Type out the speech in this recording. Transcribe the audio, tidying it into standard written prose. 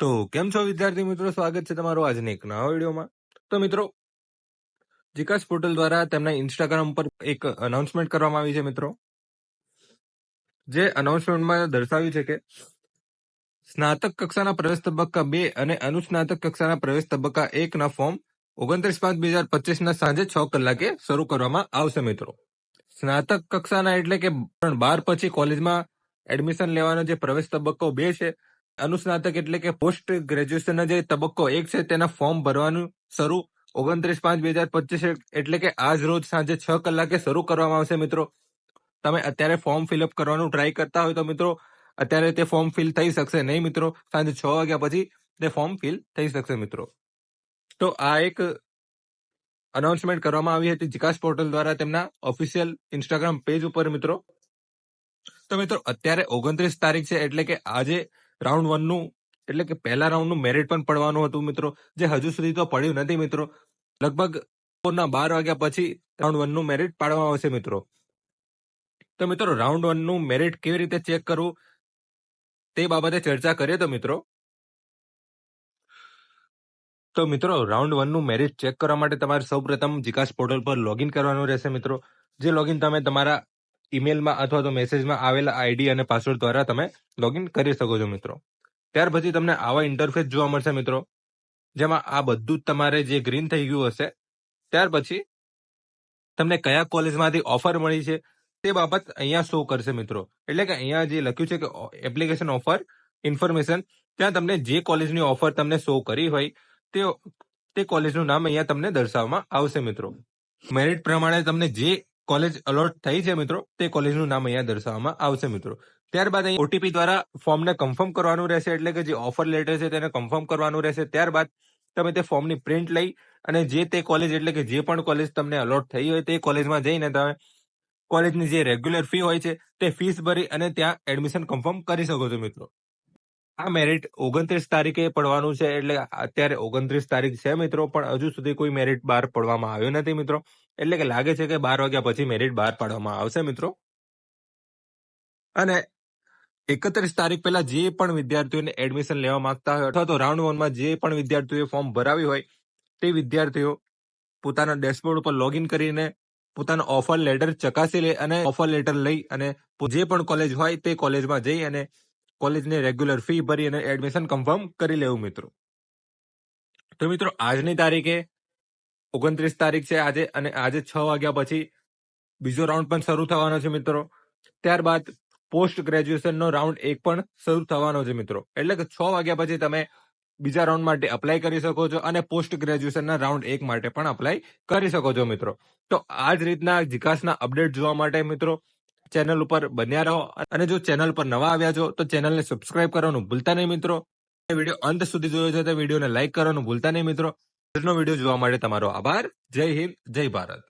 તો કેમ છો વિદ્યાર્થી મિત્રો, સ્વાગત છે તમારું આજની એક નવા વિડીયોમાં. તો મિત્રો, જીકાસ પોર્ટલ દ્વારા તેમના ઇન્સ્ટાગ્રામ પર એક અનાઉન્સમેન્ટ કરવામાં આવી છે મિત્રો. જે અનાઉન્સમેન્ટમાં દર્શાવ્યું છે કે સ્નાતક કક્ષાના પ્રવેશ તબક્કા 2 અને અનુસ્નાતક કક્ષાના પ્રવેશ તબક્કા 1 ના ફોર્મ 29/5/2025 ના સાંજે 6 કલાકે શરૂ કરવામાં આવશે મિત્રો. સ્નાતક કક્ષાના એટલે કે 12 પછી કોલેજમાં એડમિશન લેવાનો જે પ્રવેશ તબક્કો 2 છે. અનુસ્નાતક એટલે કે પોસ્ટ ગ્રેજ્યુએશનના જે તબક્કો 1 છે તેના ફોર્મ ભરવાનું શરૂ 29/5/2025 એટલે કે આજ રોજ સાંજે 6 કલાકે શરૂ કરવામાં આવશે મિત્રો. તમે અત્યારે ફોર્મ ફિલઅપ કરવાનું ટ્રાય કરતા હોય તો મિત્રો અત્યારે તે ફોર્મ ફિલ થઈ શકશે નહીં મિત્રો. સાંજે 6 વાગ્યા પછી તે ફોર્મ ફિલ થઈ શકશે મિત્રો. તો આ એક અનાઉન્સમેન્ટ કરવામાં આવી હતી જીકાસ પોર્ટલ દ્વારા તેમના ઓફિશિયલ ઇન્સ્ટાગ્રામ પેજ ઉપર મિત્રો. તો મિત્રો અત્યારે 29 તારીખ છે એટલે કે આજે રાઉન્ડ 1 નું એટલે કે પહેલા રાઉન્ડનું મેરિટ પણ પડવાનું હતું મિત્રો, જે હજુ સુધી તો પડ્યું નથી મિત્રો. લગભગ 12 વાગ્યા પછી રાઉન્ડ 1 નું મેરિટ પાડવામાં આવશે મિત્રો. તો મિત્રો રાઉન્ડ 1 નું મેરિટ કેવી રીતે ચેક કરવું તે બાબતે ચર્ચા કરીએ તો મિત્રો રાઉન્ડ 1 નું મેરિટ ચેક કરવા માટે તમારે સૌપ્રથમ જીકાસ પોર્ટલ પર લોગિન કરવાનું રહેશે મિત્રો. જે લોગિન તમે તમારા ઈમેલમાં અથવા તો મેસેજમાં આવેલા આઈડી અને પાસવર્ડ દ્વારા તમે લોગિન કરી શકો છો મિત્રો. ત્યાર પછી તમને આવા ઇન્ટરફેસ જોવા મળશે મિત્રો, જેમાં આ બધું જ તમારે જે ગ્રીન થઈ ગયું હશે. ત્યાર પછી તમને કયા કોલેજમાંથી ઓફર મળી છે તે બાબત અહીંયા શો કરશે મિત્રો. એટલે કે અહીંયા જે લખ્યું છે કે એપ્લિકેશન ઓફર ઇન્ફોર્મેશન, ત્યાં તમને જે કોલેજની ઓફર તમને શો કરી હોય તે કોલેજનું નામ અહીંયા તમને દર્શાવવામાં આવશે મિત્રો. મેરિટ પ્રમાણે તમને જે કોલેજ અલોટ થઈ છે મિત્રો તે કોલેજનું નામ અહીંયા દર્શાવવામાં આવશે મિત્રો. ત્યારબાદ અહીં ઓટીપી દ્વારા ફોર્મને કન્ફર્મ કરવાનું રહેશે, એટલે કે જે ઓફર લેટર છે તેને કન્ફર્મ કરવાનું રહેશે. ત્યારબાદ તમે તે ફોર્મની પ્રિન્ટ લઈ અને જે તે કોલેજ એટલે કે જે પણ કોલેજ તમને અલોટ થઈ હોય તે કોલેજમાં જઈને તમે કોલેજની જે રેગ્યુલર ફી હોય છે તે ફીસ ભરી અને ત્યાં એડમિશન કન્ફર્મ કરી શકો છો મિત્રો. આ મેરિટ 29 તારીખે પડવાનું છે, એટલે અત્યારે 29 તારીખ છે મિત્રો, પણ હજુ સુધી કોઈ મેરિટ બહાર પડવામાં આવ્યું નથી મિત્રો. એટલે કે લાગે છે કે 12 વાગ્યા પછી મેરિટ બહાર પાડવામાં આવશે મિત્રો. અને 31 તારીખ પહેલા જે પણ વિદ્યાર્થીઓને એડમિશન લેવા માંગતા હોય અથવા તો રાઉન્ડ 1 માં જે પણ વિદ્યાર્થીઓએ ફોર્મ ભરાવ્યું હોય તે વિદ્યાર્થીઓ પોતાના ડેશબોર્ડ ઉપર લોગિન કરીને પોતાનો ઓફર લેટર ચકાસી લે અને ઓફર લેટર લઈ અને જે પણ કોલેજ હોય તે કોલેજમાં જઈ અને કોલેજની રેગ્યુલર ફી ભરી અને એડમિશન કન્ફર્મ કરી લેવું મિત્રો. તો મિત્રો આજની તારીખે 29 તારીખ છે આજે, અને આજે 6 વાગ્યા પછી બીજો રાઉન્ડ પણ શરૂ થવાનો છે મિત્રો. ત્યારબાદ પોસ્ટ ગ્રેજ્યુએશનનો રાઉન્ડ 1 પણ શરૂ થવાનો છે મિત્રો. એટલે કે 6 વાગ્યા પછી તમે બીજા રાઉન્ડ માટે અપ્લાય કરી શકો છો અને પોસ્ટ ગ્રેજ્યુએશનના રાઉન્ડ 1 માટે પણ અપ્લાય કરી શકો છો મિત્રો. તો આ જ રીતના જીકાસના અપડેટ જોવા માટે મિત્રો ચેનલ ઉપર બન્યા રહો, અને જો ચેનલ પર નવા આવ્યા છો તો ચેનલને સબસ્ક્રાઇબ કરવાનું ભૂલતા નહીં મિત્રો. વિડીયો અંત સુધી જોયો છે તો વિડીયોને લાઈક કરવાનું ભૂલતા નહીં મિત્રો. આજનો વિડીયો જોવા માટે તમારો આભાર. જય હિન્દ, જય ભારત.